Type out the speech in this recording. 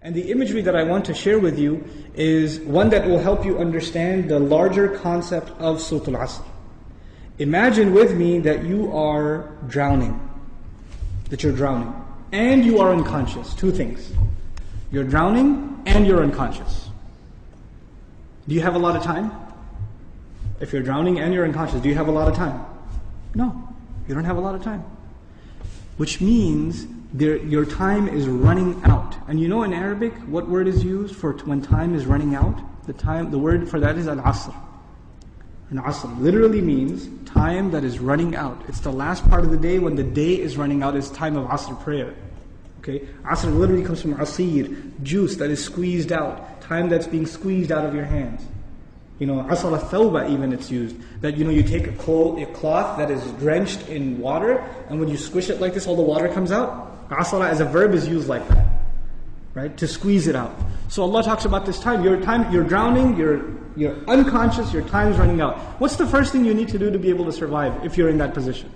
And the imagery that I want to share with you is one that will help you understand the larger concept of Suratul Asr. Imagine with me that you are drowning, and you are unconscious. Two things. You're drowning and you're unconscious. Do you have a lot of time? If you're drowning and you're unconscious, do you have a lot of time? No, you don't have a lot of time. Which means your time is running out. And you know in Arabic, what word is used for when time is running out? The word for that is al-asr. And asr literally means time that is running out. It's the last part of the day when the day is running out. It's time of asr prayer. Okay, asr literally comes from asir, juice that is squeezed out, time that's being squeezed out of your hands. You know, asr al-thawba even it's used. That you take a cloth that is drenched in water, and when you squish it like this, all the water comes out. Asala as a verb is used like that, right? To squeeze it out. So Allah talks about this time. You're drowning, you're unconscious, your time's running out. What's the first thing you need to do to be able to survive if you're in that position?